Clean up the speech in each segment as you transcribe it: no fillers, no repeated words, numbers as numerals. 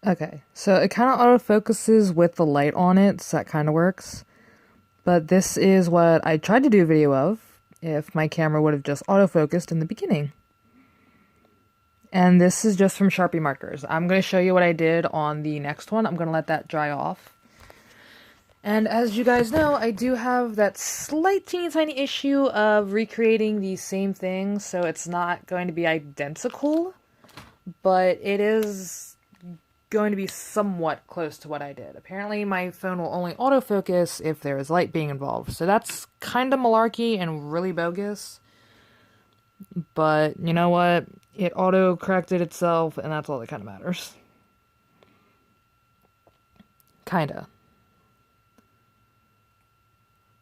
Okay, so it kind of autofocuses with the light on it, so that kind of works. But this is what I tried to do a video of if my camera would have just autofocused in the beginning. And this is just from Sharpie markers. I'm going to show you what I did on the next one. I'm going to let that dry off. And as you guys know, I do have that slight teeny tiny issue of recreating the same thing, so it's not going to be identical, but it is going to be somewhat close to what I did. Apparently my phone will only autofocus if there is light being involved, so that's kind of malarkey and really bogus. But you know what? It auto-corrected itself, and that's all that kind of matters. Kinda.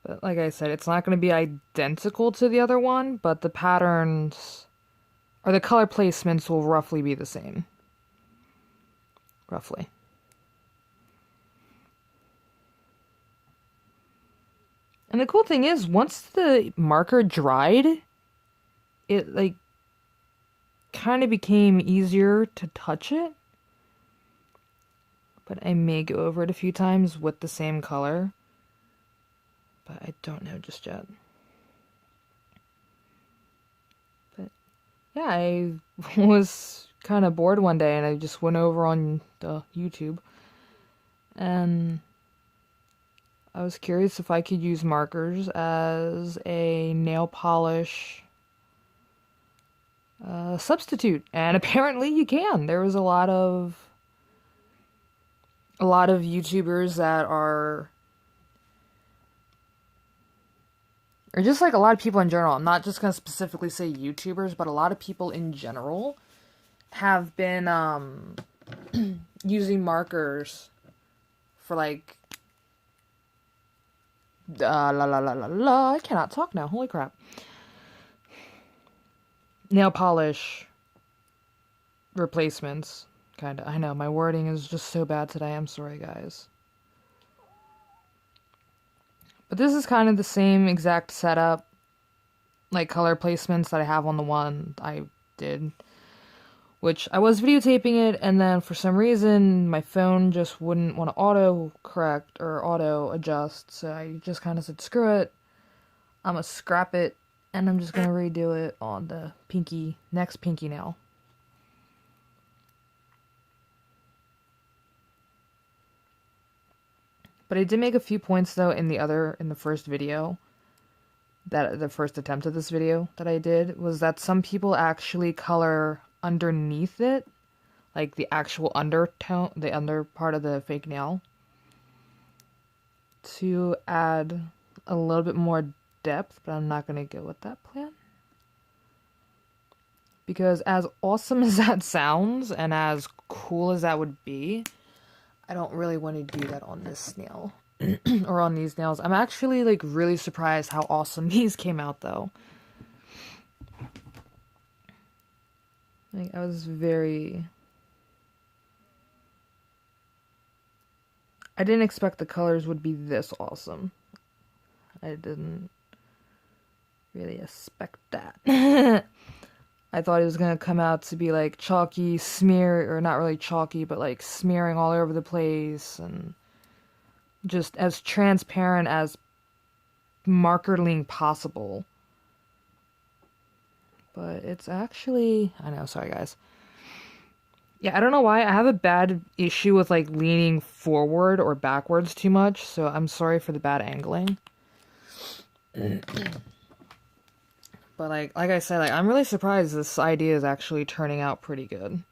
But like I said, it's not going to be identical to the other one, but the patterns, or the color placements will roughly be the same. Roughly. And the cool thing is, once the marker dried, it like kind of became easier to touch it. But I may go over it a few times with the same color. But I don't know just yet. But yeah, I was kind of bored one day and I just went over on the YouTube and I was curious if I could use markers as a nail polish substitute, and apparently you can. There was a lot of YouTubers that are, or just like a lot of people in general. I'm not just gonna specifically say YouTubers, but a lot of people in general have been using markers for like I cannot talk now. Holy crap. Nail polish replacements, kinda. I know, my wording is just so bad today. I'm sorry, guys. But this is kind of the same exact setup, like color placements that I have on the one I did. Which I was videotaping it, and then for some reason, my phone just wouldn't want to auto-correct or auto-adjust, so I just kind of said, screw it, I'm gonna scrap it, and I'm just gonna redo it on the next pinky nail. But I did make a few points, though, in the first video, the first attempt of this video that I did, was that some people actually color underneath it, like the actual undertone, the under part of the fake nail, to add a little bit more depth, but I'm not going to go with that plan. Because as awesome as that sounds, and as cool as that would be, I don't really want to do that on this nail. Or on these nails. I'm actually, like, really surprised how awesome these came out, though. Like, I was very... I didn't expect the colors would be this awesome. I didn't really expect that. I thought it was gonna come out to be like chalky smear, or not really chalky, but like smearing all over the place and just as transparent as markerling possible. But it's actually, I know, sorry guys. Yeah, I don't know why. I have a bad issue with like leaning forward or backwards too much, so I'm sorry for the bad angling. But like I said, like I'm really surprised this idea is actually turning out pretty good.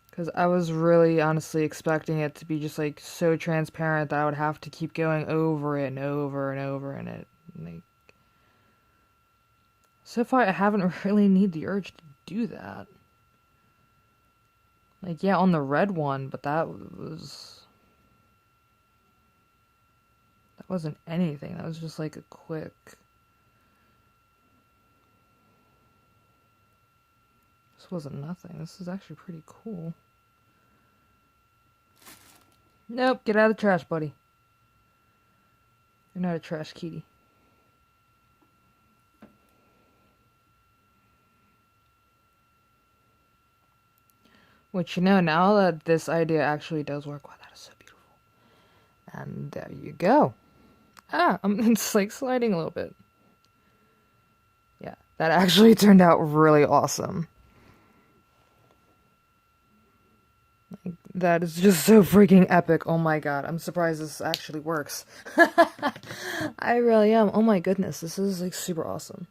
Because I was really honestly expecting it to be just like so transparent that I would have to keep going over it and over and over and it. Like, so far I haven't really need the urge to do that. Like, yeah, on the red one, but that wasn't anything. That was just like a quick... This wasn't nothing. This is actually pretty cool. Nope, get out of the trash, buddy. You're not a trash kitty. Which, you know, now that this idea actually does work, wow, that is so beautiful. And there you go. It's like sliding a little bit. Yeah, that actually turned out really awesome. Like, that is just so freaking epic. Oh my god, I'm surprised this actually works. I really am. Oh my goodness, this is like super awesome.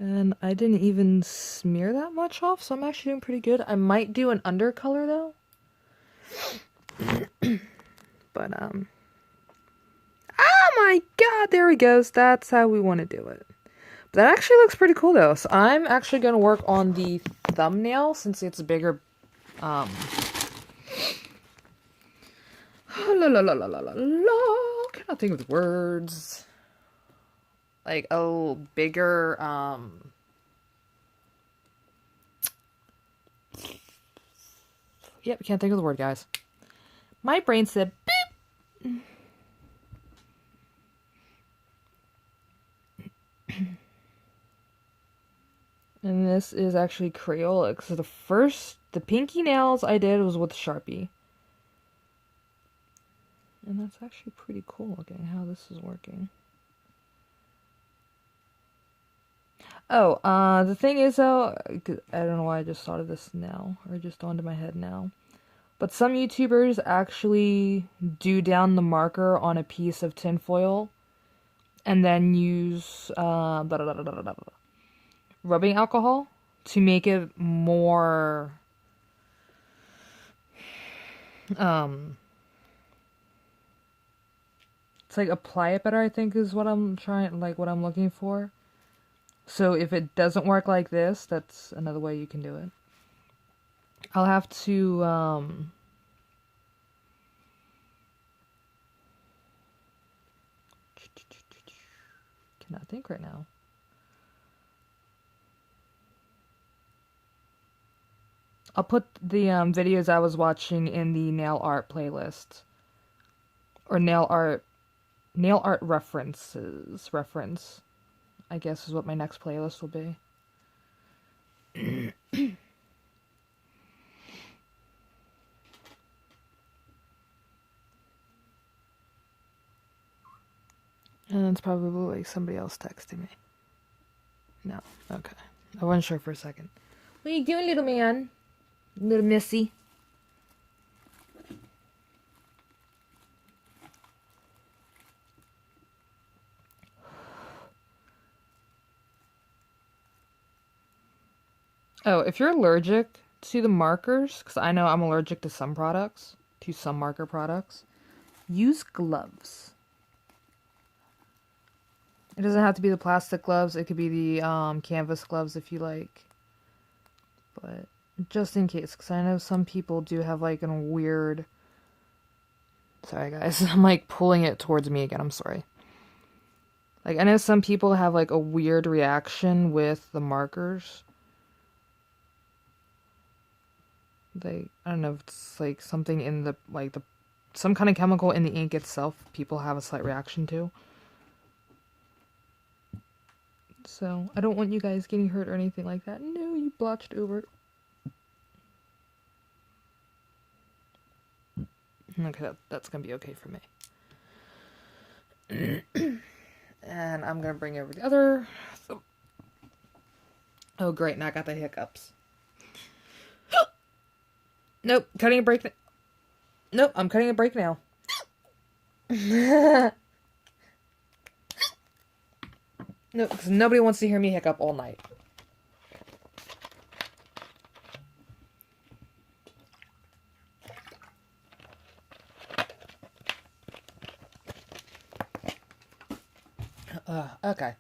And I didn't even smear that much off, so I'm actually doing pretty good. I might do an undercolor though. But, oh my god, there he goes. That's how we want to do it. But that actually looks pretty cool though. So I'm actually going to work on the thumbnail since it's a bigger, la la la la la la la. Cannot think of the words. Like a bigger, yep, can't think of the word, guys. My brain said beep. And this is actually Crayola, because the pinky nails I did was with Sharpie. And that's actually pretty cool looking how this is working. Oh, the thing is though, I don't know why I just thought of this now, or just onto my head now. But some YouTubers actually do down the marker on a piece of tinfoil and then use rubbing alcohol to make it more it's like apply it better, I think is what I'm trying, like what I'm looking for. So if it doesn't work like this, that's another way you can do it. I'll have to cannot think right now. I'll put the videos I was watching in the nail art playlist. Or nail art reference, I guess is what my next playlist will be. And it's probably like somebody else texting me. No, okay. I wasn't sure for a second. What are you doing, little man? Little missy. Oh, if you're allergic to the markers, because I know I'm allergic to some products, to some marker products, use gloves. It doesn't have to be the plastic gloves. It could be the canvas gloves if you like. But just in case, because I know some people do have like a weird... Sorry guys, I'm like pulling it towards me again, I'm sorry. Like I know some people have like a weird reaction with the markers. I don't know if it's like something in the, some kind of chemical in the ink itself people have a slight reaction to. So, I don't want you guys getting hurt or anything like that. No, you blotched over it. Okay, that's gonna be okay for me. And I'm gonna bring over the other. Oh, great, now I got the hiccups. Nope, cutting a break. Nope, I'm cutting a break now. No, because nobody wants to hear me hiccup all night. Okay.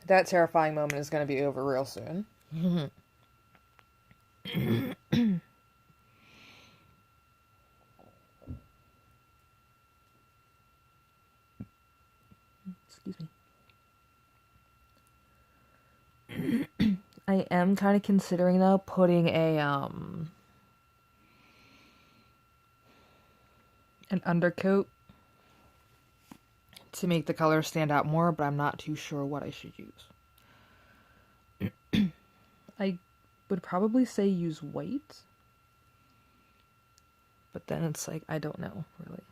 That terrifying moment is going to be over real soon. Excuse me. I am kind of considering though putting an undercoat to make the color stand out more, but I'm not too sure what I should use. I would probably say use white. But then it's like, I don't know, really.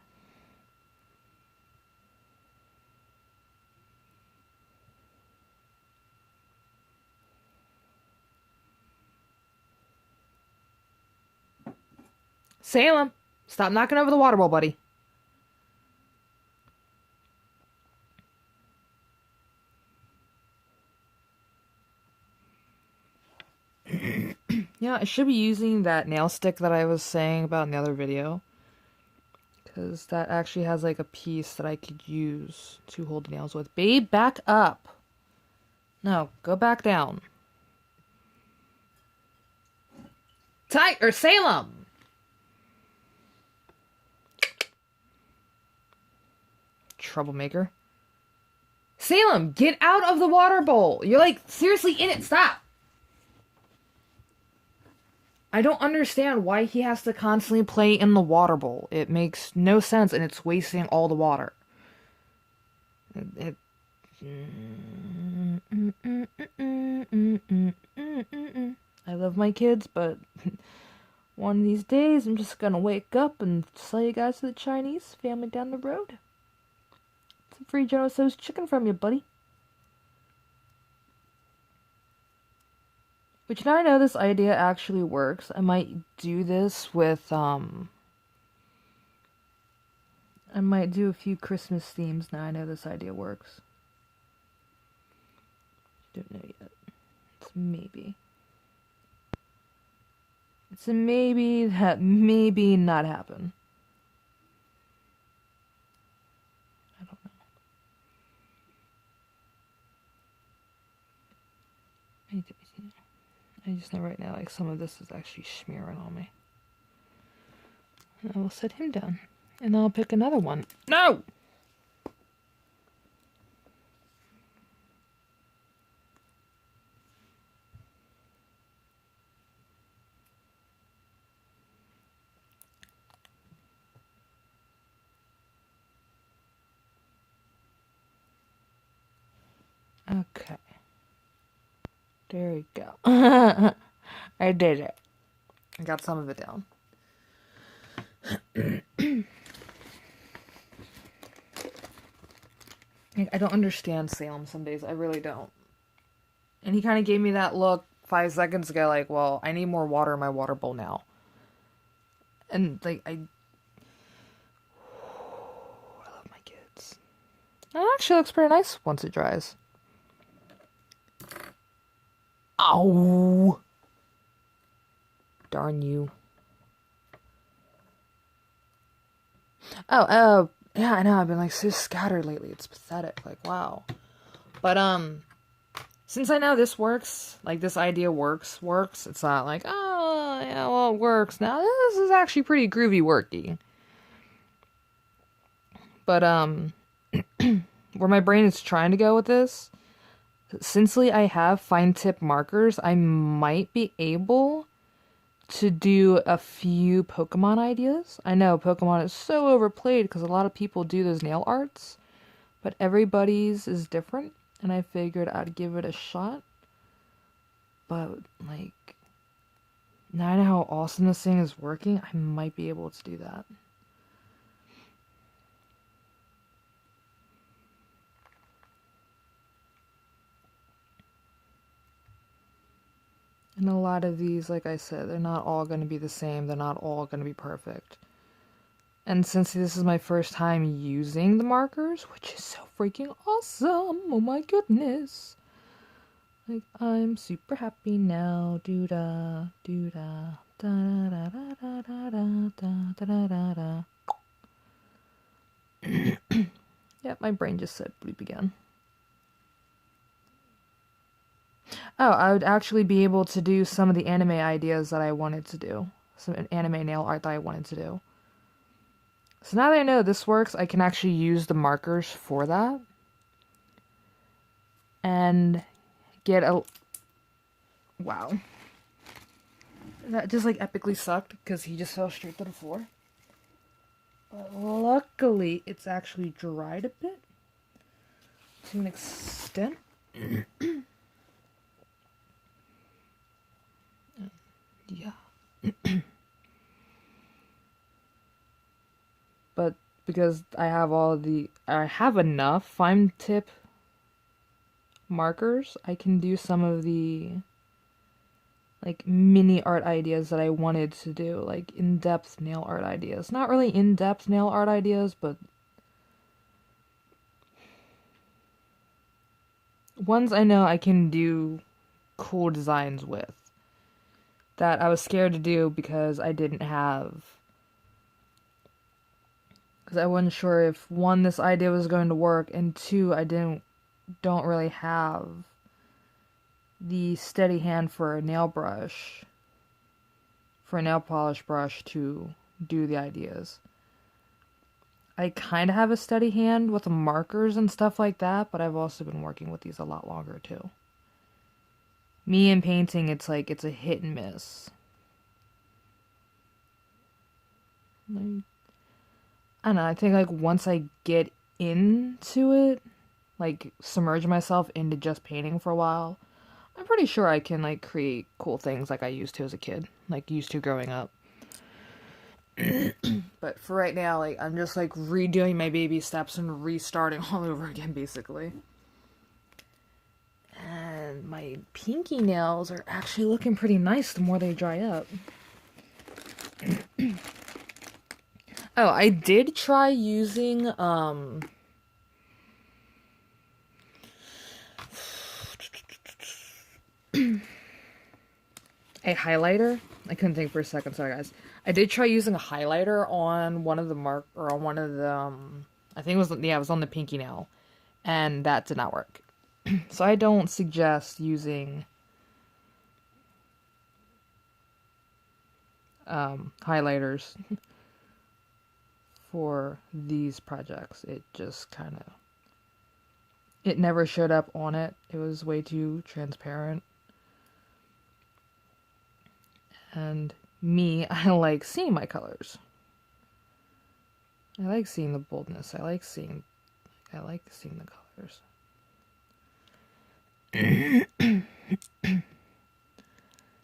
Salem, stop knocking over the water bowl, buddy. Yeah, I should be using that nail stick that I was saying about in the other video. Because that actually has like a piece that I could use to hold the nails with. Babe, back up. No, go back down. Salem! Troublemaker. Salem, get out of the water bowl. You're like seriously in it. Stop. I don't understand why he has to constantly play in the water bowl. It makes no sense and it's wasting all the water. I love my kids, but one of these days I'm just gonna wake up and sell you guys to the Chinese family down the road. Some free General Tso's chicken from you, buddy. Which now I know this idea actually works. I might do this with, I might do a few Christmas themes now I know this idea works. Don't know yet. It's maybe. It's a maybe that maybe not happen. I don't know. I just know right now, like, some of this is actually smearing on me. And I will set him down. And I'll pick another one. No! Okay. There we go. I did it. I got some of it down. I don't understand Salem some days. I really don't. And he kind of gave me that look 5 seconds ago, like, well, I need more water in my water bowl now. And, like, I love my kids. It actually looks pretty nice once it dries. Ow! Darn you. Oh, yeah, I know, I've been, like, so scattered lately. It's pathetic, like, wow. But, since I know this works, like, this idea works, it's not like, oh, yeah, well, it works. Now, this is actually pretty groovy worky. But, where my brain is trying to go with this, since I have fine tip markers, I might be able to do a few Pokemon ideas. I know Pokemon is so overplayed because a lot of people do those nail arts, but everybody's is different, and I figured I'd give it a shot. But, like, now I know how awesome this thing is working, I might be able to do that. And a lot of these, like I said, they're not all going to be the same. They're not all going to be perfect. And since this is my first time using the markers, which is so freaking awesome, oh my goodness. Like, I'm super happy now. Doo-da, doo-da, da-da-da-da-da-da-da-da-da-da. Yep, my brain just said bleep again. Oh, I would actually be able to do some of the anime ideas that I wanted to do. Some anime nail art that I wanted to do. So now that I know this works, I can actually use the markers for that. And get a... Wow. That just, like, epically sucked, because he just fell straight to the floor. But luckily, it's actually dried a bit. To an extent. Yeah. But because I have enough fine tip markers, I can do some of the like mini art ideas that I wanted to do, like in-depth nail art ideas. Not really in-depth nail art ideas, but ones I know I can do cool designs with. That I was scared to do because I wasn't sure if one, this idea was going to work, and two, don't really have the steady hand for a nail brush, for a nail polish brush to do the ideas. I kind of have a steady hand with markers and stuff like that, but I've also been working with these a lot longer too. Me and painting, it's a hit and miss. I don't know, I think like once I get into it, like submerge myself into just painting for a while, I'm pretty sure I can like create cool things like I used to as a kid, like used to growing up. But for right now, like I'm just like redoing my baby steps and restarting all over again basically. And my pinky nails are actually looking pretty nice the more they dry up. Oh, I did try using a highlighter. I couldn't think for a second, sorry guys. I did try using a highlighter on one of the I think it was on the pinky nail, and that did not work. So I don't suggest using highlighters for these projects. It never showed up on it. It was way too transparent. And me, I like seeing my colors. I like seeing the boldness. I like seeing the colors.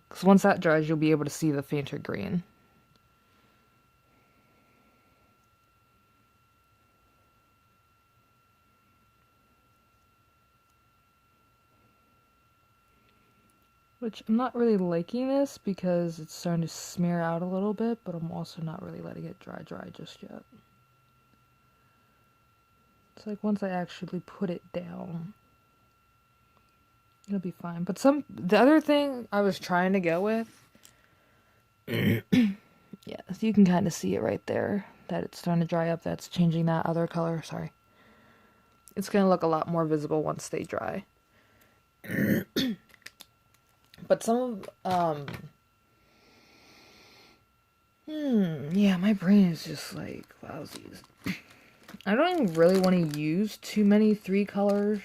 Because once that dries, you'll be able to see the fainter green. Which I'm not really liking this because it's starting to smear out a little bit, but I'm also not really letting it dry just yet. It's like once I actually put it down, it'll be fine. But the other thing I was trying to go with, yeah, so you can kind of see it right there, that it's starting to dry up, that's changing that other color, sorry. It's going to look a lot more visible once they dry. But yeah, my brain is just like, wowsies. I don't even really want to use too many 3 colors,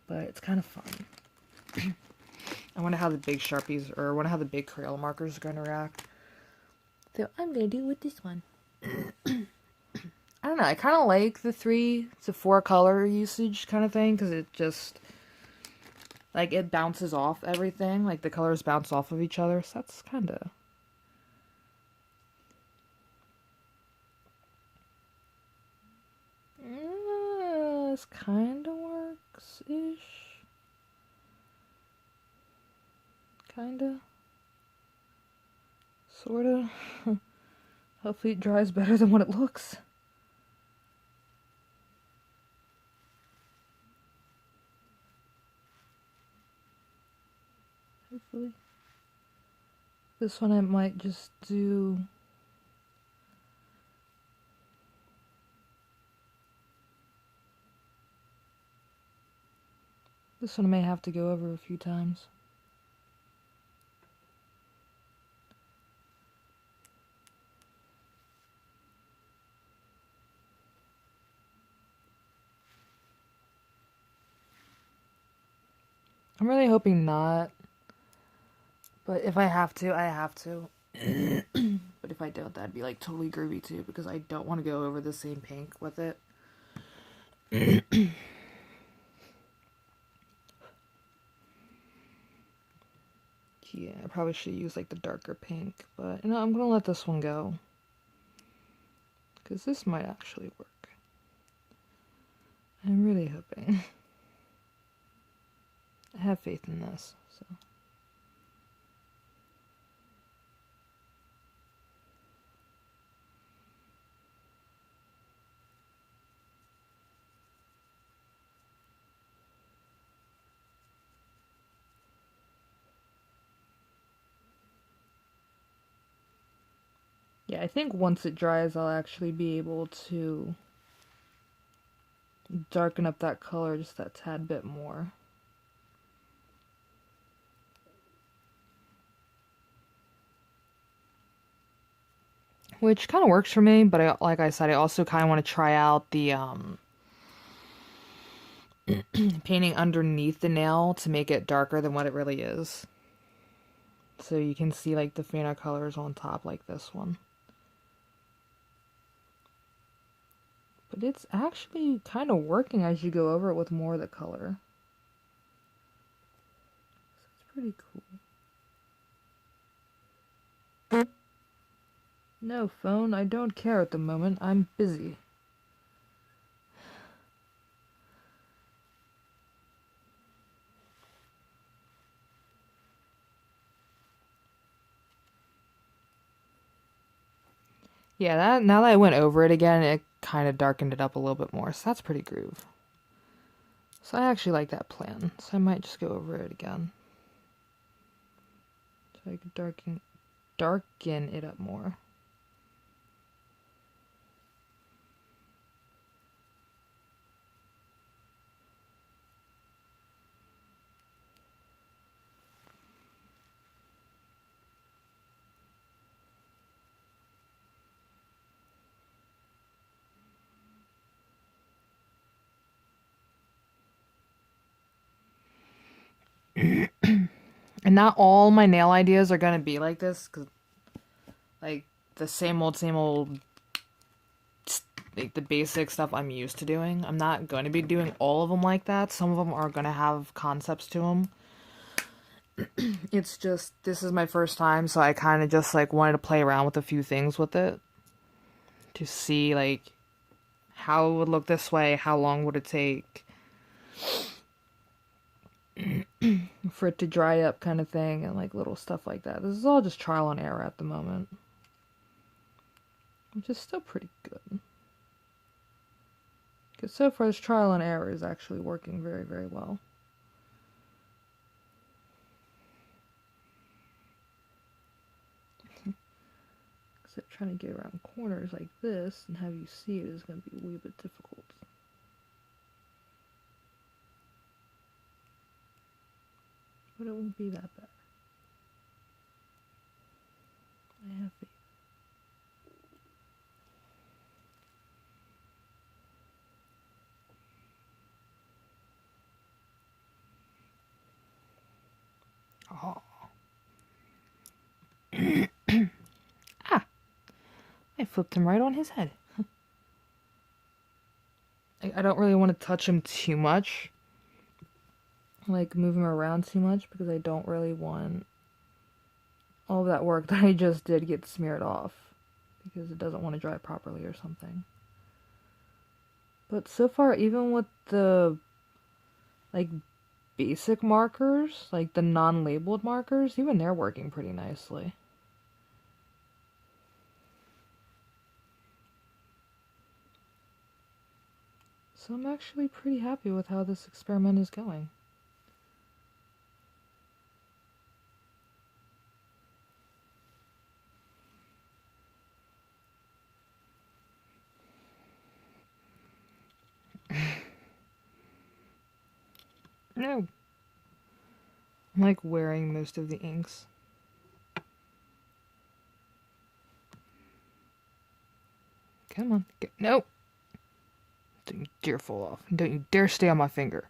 but it's kind of fun. I wonder how the big Sharpies, or I wonder how the big Crayola markers are going to react. So I'm going to do it with this one. I don't know, I kind of like the 3 to 4 color usage kind of thing, because it just, like, it bounces off everything. Like, the colors bounce off of each other, so that's kind of... this kind of works-ish. Kinda. Sorta. Hopefully it dries better than what it looks. Hopefully. This one I might just do... This one I may have to go over a few times. I'm really hoping not. But if I have to, I have to. But if I don't, that'd be like totally groovy too, because I don't want to go over the same pink with it. Yeah, probably should use like the darker pink, but you know, I'm gonna let this one go. Because this might actually work. I'm really hoping. I have faith in this, so. Yeah, I think once it dries, I'll actually be able to darken up that color just that tad bit more. Which kind of works for me, but like I said, I also kind of want to try out the painting underneath the nail to make it darker than what it really is. So you can see like the fainter colors on top like this one. But it's actually kind of working as you go over it with more of the color. So it's pretty cool. No, phone, I don't care at the moment. I'm busy. Yeah, now that I went over it again, it kind of darkened it up a little bit more, so that's pretty groove. So I actually like that plan, so I might just go over it again. So I could darken it up more. And not all my nail ideas are gonna be like this, cause like the same old, like the basic stuff I'm used to doing. I'm not going to be doing all of them like that. Some of them are gonna have concepts to them. It's just this is my first time, so I kind of just like wanted to play around with a few things with it to see like how it would look this way, how long would it take for it to dry up kind of thing, and like little stuff like that. This is all just trial and error at the moment, which is still pretty good. Because so far this trial and error is actually working very, very well. Except trying to get around corners like this and have you see it is going to be a wee bit difficult. But it won't be that bad. I have faith. Oh. Ah! I flipped him right on his head. I don't really want to touch him too much. Like, move him around too much, because I don't really want all of that work that I just did get smeared off. Because it doesn't want to dry properly or something. But so far, even with the, like, basic markers, like the non-labeled markers, even they're working pretty nicely. So I'm actually pretty happy with how this experiment is going. No. I'm like wearing most of the inks. Come on. No! Don't you dare fall off. Don't you dare stay on my finger.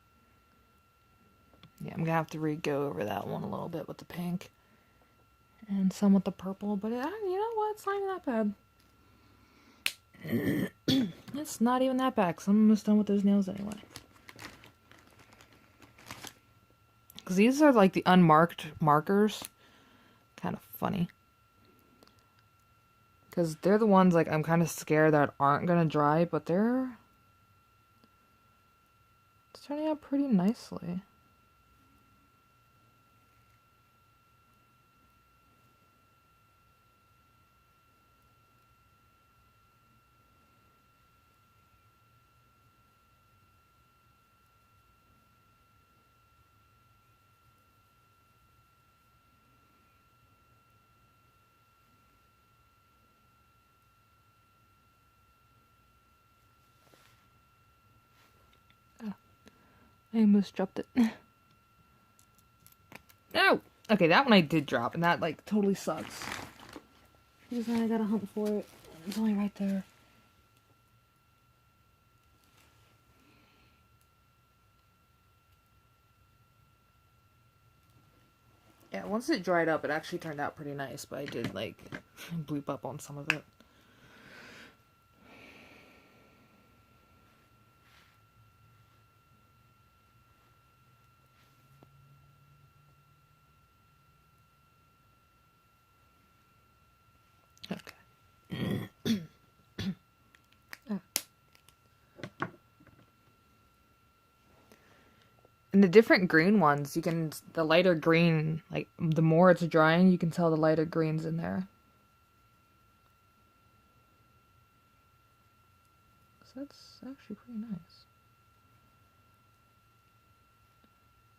Yeah, I'm gonna have to re-go over that one a little bit with the pink. And some with the purple, but you know what? It's not even that bad. It's not even that bad, because I'm almost done with those nails anyway. Because these are like the unmarked markers. kind of funny. Because they're the ones, like, I'm kind of scared that aren't going to dry, but it's turning out pretty nicely. I almost dropped it. No! Okay, that one I did drop, and that, like, totally sucks. Because then I gotta hunt for it. It's only right there. Yeah, once it dried up, it actually turned out pretty nice, but I did, like, bloop up on some of it. Okay. And the different green ones, the lighter green, like, the more it's drying, you can tell the lighter green's in there. So that's actually pretty nice.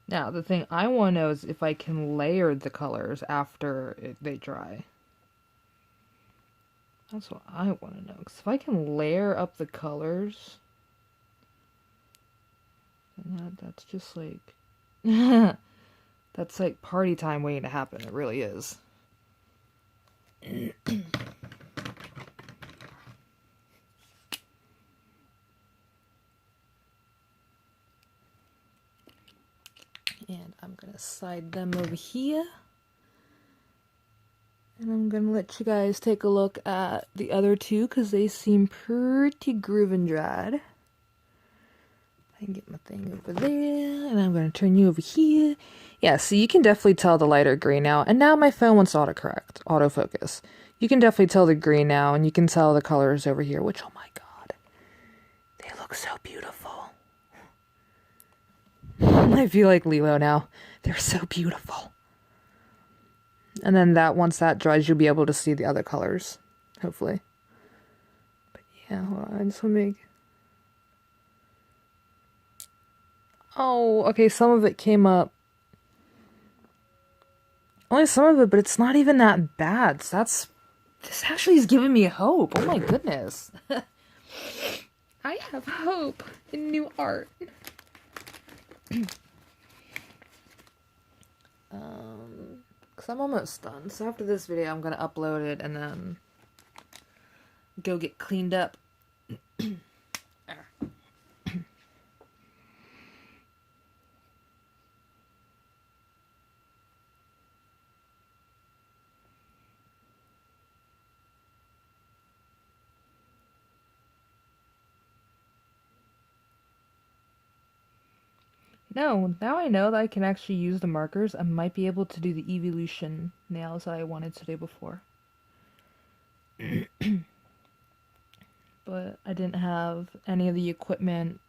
Now, the thing I want to know is if I can layer the colors after they dry. That's what I want to know. Because if I can layer up the colors, then that's just like... that's like party time waiting to happen. It really is. And I'm going to slide them over here. And I'm going to let you guys take a look at the other two because they seem pretty groove and dried. I can get my thing over there, and I'm going to turn you over here. Yeah, so you can definitely tell the lighter green now. And now my phone wants autofocus. You can definitely tell the green now, and you can tell the colors over here, which, oh my god, they look so beautiful. I feel like Lilo now. They're so beautiful. And then once that dries, you'll be able to see the other colors, hopefully. But yeah, hold on, I just want to make... Oh, okay, some of it came up. Only some of it, but it's not even that bad. So this actually is giving me hope. Oh my goodness. I have hope in new art. Because I'm almost done. So after this video, I'm going to upload it and then go get cleaned up. No, now I know that I can actually use the markers. I might be able to do the evolution nails that I wanted to do before. But I didn't have any of the equipment.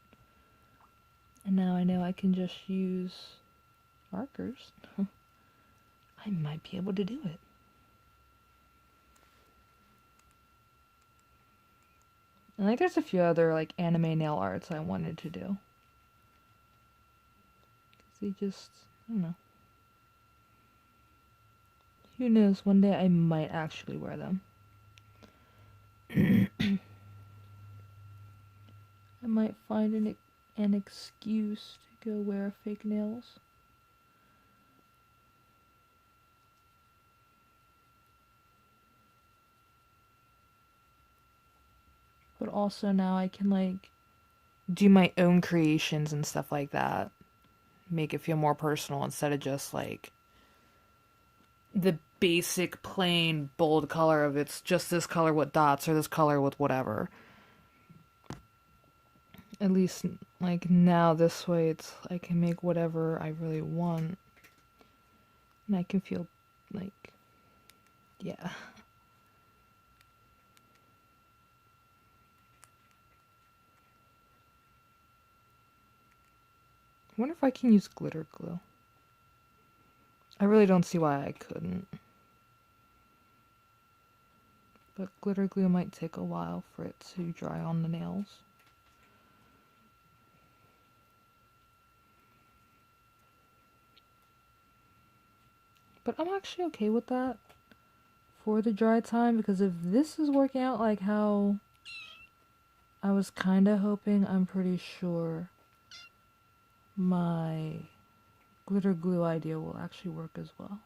And now I know I can just use markers. I might be able to do it. And like there's a few other like anime nail arts I wanted to do. They just, I don't know. Who knows, one day I might actually wear them. I might find an excuse to go wear fake nails. But also now I can like do my own creations and stuff like that. Make it feel more personal instead of just like the basic plain bold color of it's just this color with dots or this color with whatever. At least like now this way it's I can make whatever I really want. And I can feel like Yeah. I wonder if I can use glitter glue. I really don't see why I couldn't. But glitter glue might take a while for it to dry on the nails. But I'm actually okay with that for the dry time, because if this is working out like how I was kind of hoping, I'm pretty sure my glitter glue idea will actually work as well.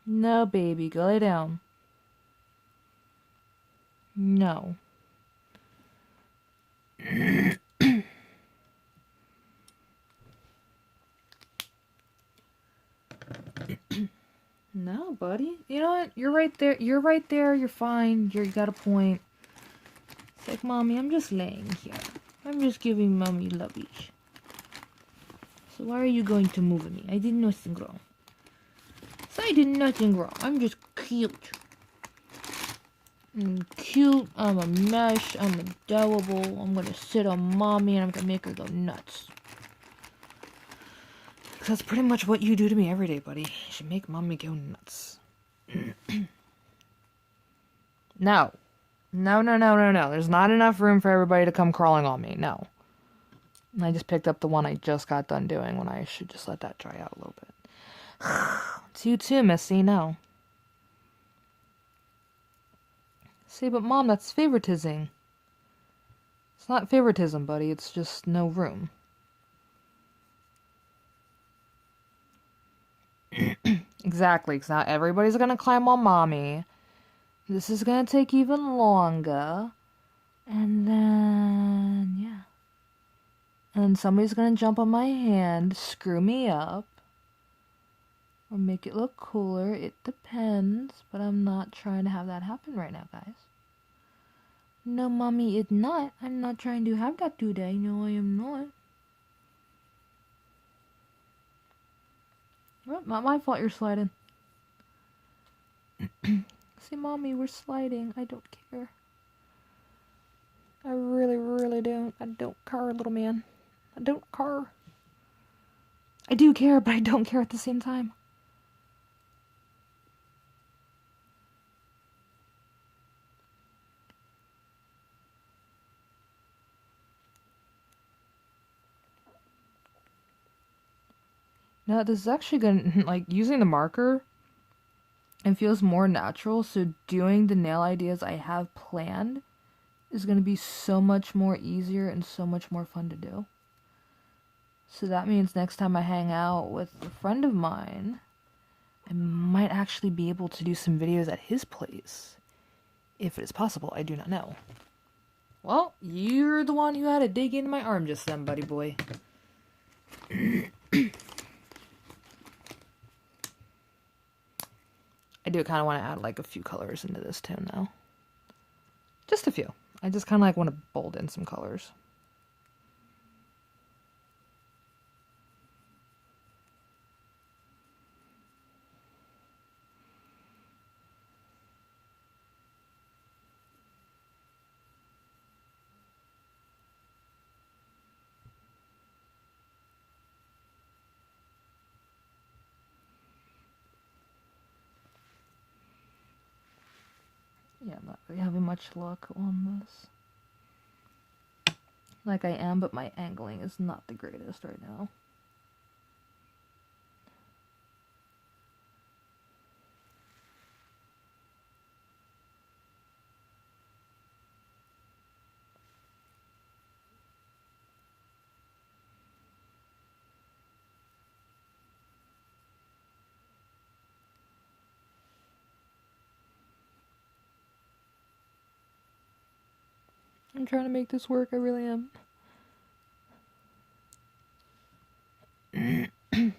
No, baby, go lay down. No. No, buddy. You know what? You're right there. You're right there. You're fine. You got a point. It's like, Mommy, I'm just laying here. I'm just giving Mommy lovies. So why are you going to move me? I did nothing wrong. So I did nothing wrong. I'm just cute. I'm cute. I'm a mesh. I'm adorable. I'm gonna sit on Mommy and I'm gonna make her go nuts. That's pretty much what you do to me every day, buddy. You should make Mommy go nuts. No. No. There's not enough room for everybody to come crawling on me. No. And I just picked up the one I just got done doing when I should just let that dry out a little bit. It's you too, Missy. No. See, but Mom, that's favoritism. It's not favoritism, buddy. It's just no room. Exactly, because not everybody's gonna climb on Mommy. This is gonna take even longer. And then, yeah. And somebody's gonna jump on my hand, screw me up, or make it look cooler. It depends, but I'm not trying to have that happen right now, guys. No, Mommy, it's not. I'm not trying to have that today. No, I am not. Well, not my fault you're sliding. See, Mommy, we're sliding. I don't care. I really don't. I don't care, little man. I don't care. I do care, but I don't care at the same time. Now, this is actually gonna, like, using the marker, it feels more natural, so doing the nail ideas I have planned is gonna be so much more easier and so much more fun to do. So that means next time I hang out with a friend of mine, I might actually be able to do some videos at his place. If it is possible, I do not know. Well, you're the one who had to dig into my arm just then, buddy boy. I do kind of want to add like a few colors into this tone now. Just a few. I just kind of like want to bold in some colors. Yeah, I'm not really having much luck on this. Like I am, but my angling is not the greatest right now. I'm trying to make this work, I really am. Yeah, it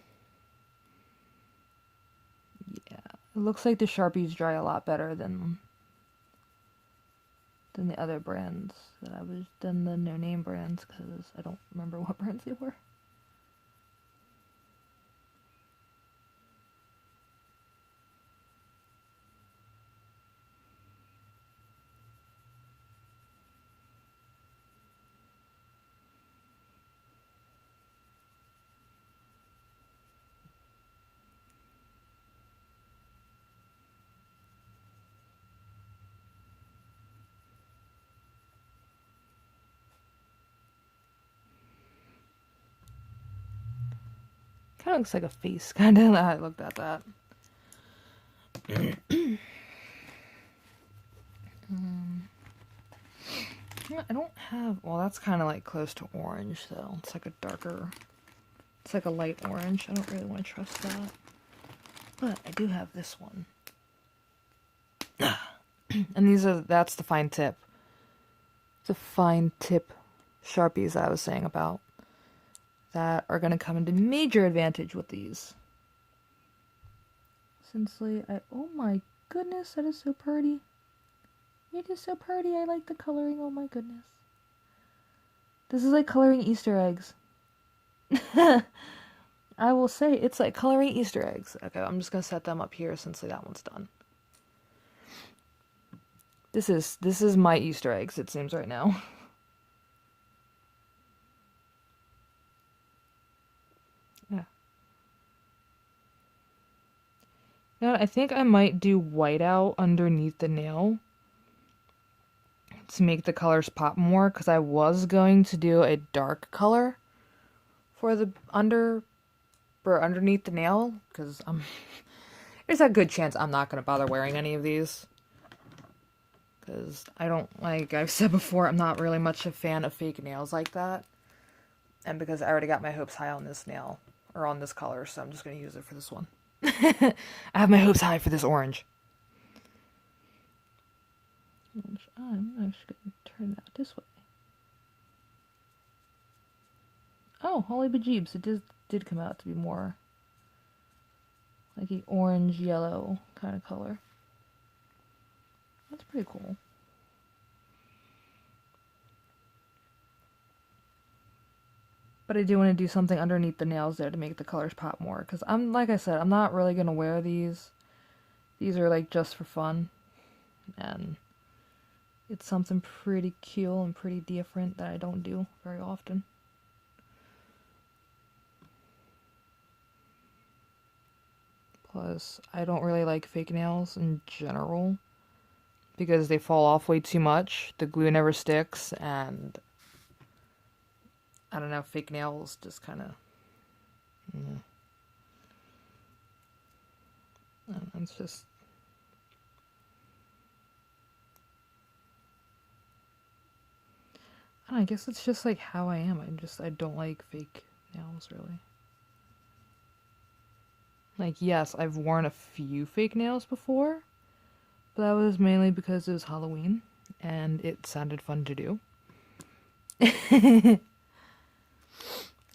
looks like the Sharpies dry a lot better than the other brands that I was, than the no-name brands, because I don't remember what brands they were. Kind of looks like a face, kind of. I looked at that. I don't have... Well, that's kind of like close to orange, though. It's like a darker... It's like a light orange. I don't really want to trust that. But I do have this one. And that's the fine tip. The fine tip Sharpies I was saying about. That are going to come into major advantage with these. Oh my goodness, that is so pretty. It is so pretty. I like the coloring. Oh my goodness. This is like coloring Easter eggs. I will say it's like coloring Easter eggs. Okay, I'm just gonna set them up here since that one's done. This is my Easter eggs, it seems right now. Yeah. Now I think I might do whiteout underneath the nail to make the colors pop more, because I was going to do a dark color for the underneath the nail, because there's a good chance I'm not going to bother wearing any of these, because I don't, like I've said before, I'm not really much a fan of fake nails like that, and because I already got my hopes high on this nail, or on this color, so I'm just going to use it for this one. I have my hopes high for this orange. I'm actually going to turn that this way. Oh, holy bejeebs, it did come out to be more like an orange-yellow kind of color. That's pretty cool. But I do want to do something underneath the nails there to make the colors pop more. Because like I said, I'm not really going to wear these. These are like just for fun. And it's something pretty cool and pretty different that I don't do very often. Plus, I don't really like fake nails in general because they fall off way too much. The glue never sticks, and I don't know, fake nails just kind of... It's just... I guess it's just like how I am. I don't like fake nails, really. Like, yes, I've worn a few fake nails before, but that was mainly because it was Halloween, and it sounded fun to do.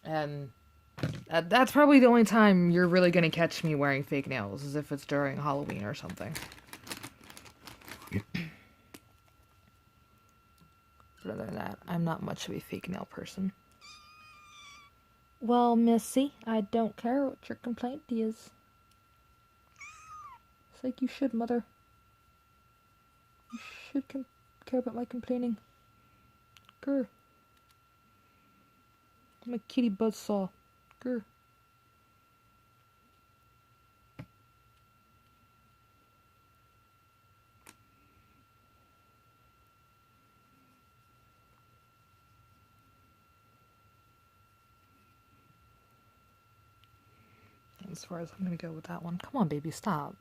And that's probably the only time you're really gonna catch me wearing fake nails, is if it's during Halloween or something. But other than that, I'm not much of a fake nail person. Well, Missy, I don't care what your complaint is. It's like you should, Mother. You should care about my complaining. Grr. I'm a kitty buzzsaw. Grr. As far as I'm gonna go with that one. Come on, baby, stop.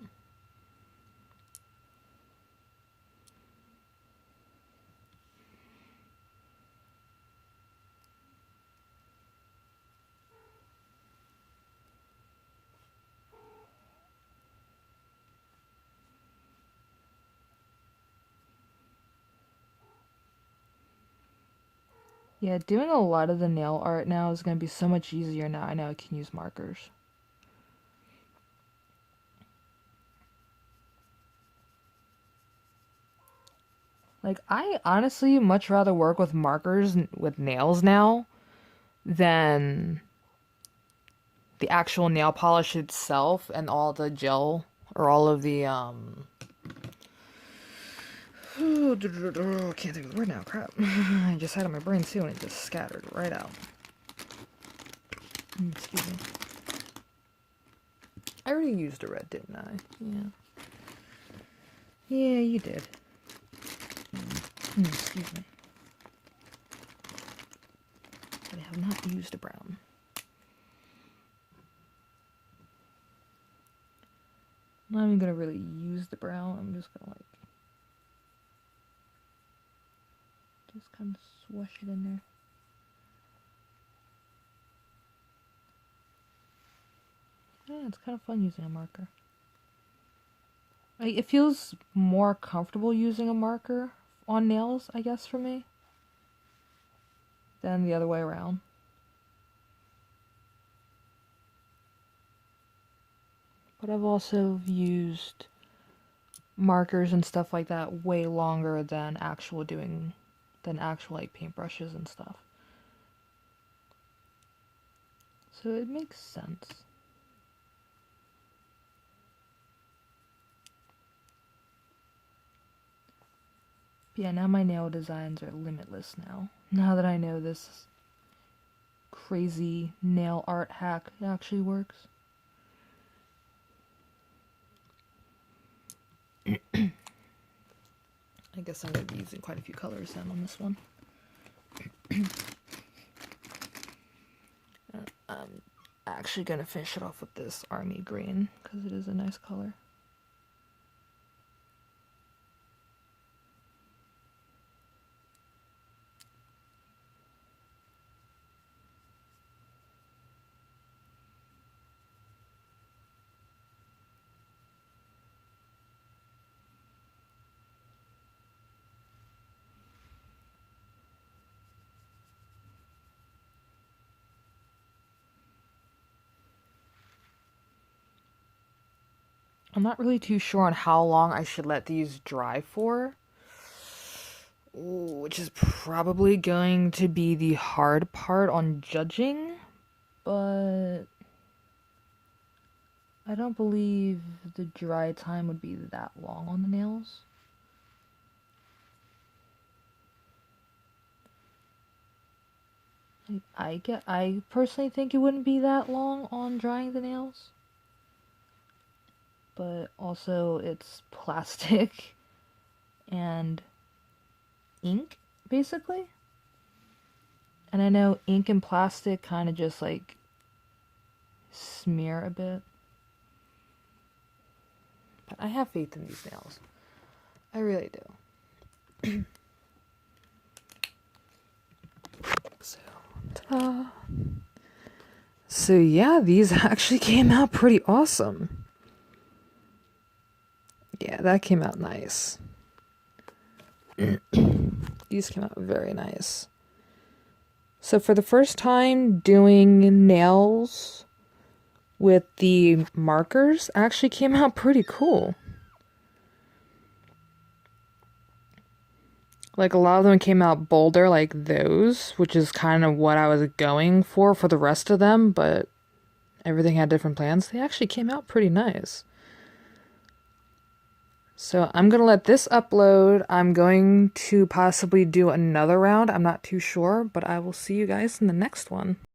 Yeah, doing a lot of the nail art now is going to be so much easier now. I know I can use markers. Like, I honestly much rather work with markers with nails now than the actual nail polish itself and all the gel or all of the, I can't think of the word now, crap. I just had it in my brain too and it just scattered right out. Excuse me. I already used a red, didn't I? Yeah. Yeah, you did. Excuse me. I have not used a brown. I'm not even gonna really use the brown. I'm just gonna just kind of swish it in there. Yeah, it's kind of fun using a marker. It feels more comfortable using a marker on nails, I guess, for me, than the other way around. But I've also used markers and stuff like that way longer than actual like paintbrushes and stuff. So it makes sense. But yeah, now my nail designs are limitless now that I know this crazy nail art hack actually works. I guess I'm going to be using quite a few colors then on this one. I'm actually going to finish it off with this army green because it is a nice color. I'm not really too sure on how long I should let these dry for. Ooh, which is probably going to be the hard part on judging, but I don't believe the dry time would be that long on the nails. I personally think it wouldn't be that long on drying the nails. But also it's plastic and ink, basically. And I know ink and plastic kind of just like smear a bit. But I have faith in these nails. I really do. So, ta-da. So yeah, these actually came out pretty awesome. Yeah, that came out nice. These came out very nice. So for the first time doing nails with the markers actually came out pretty cool. Like a lot of them came out bolder like those, which is kind of what I was going for the rest of them, but everything had different plans. They actually came out pretty nice. So I'm going to let this upload. I'm going to possibly do another round. I'm not too sure, but I will see you guys in the next one.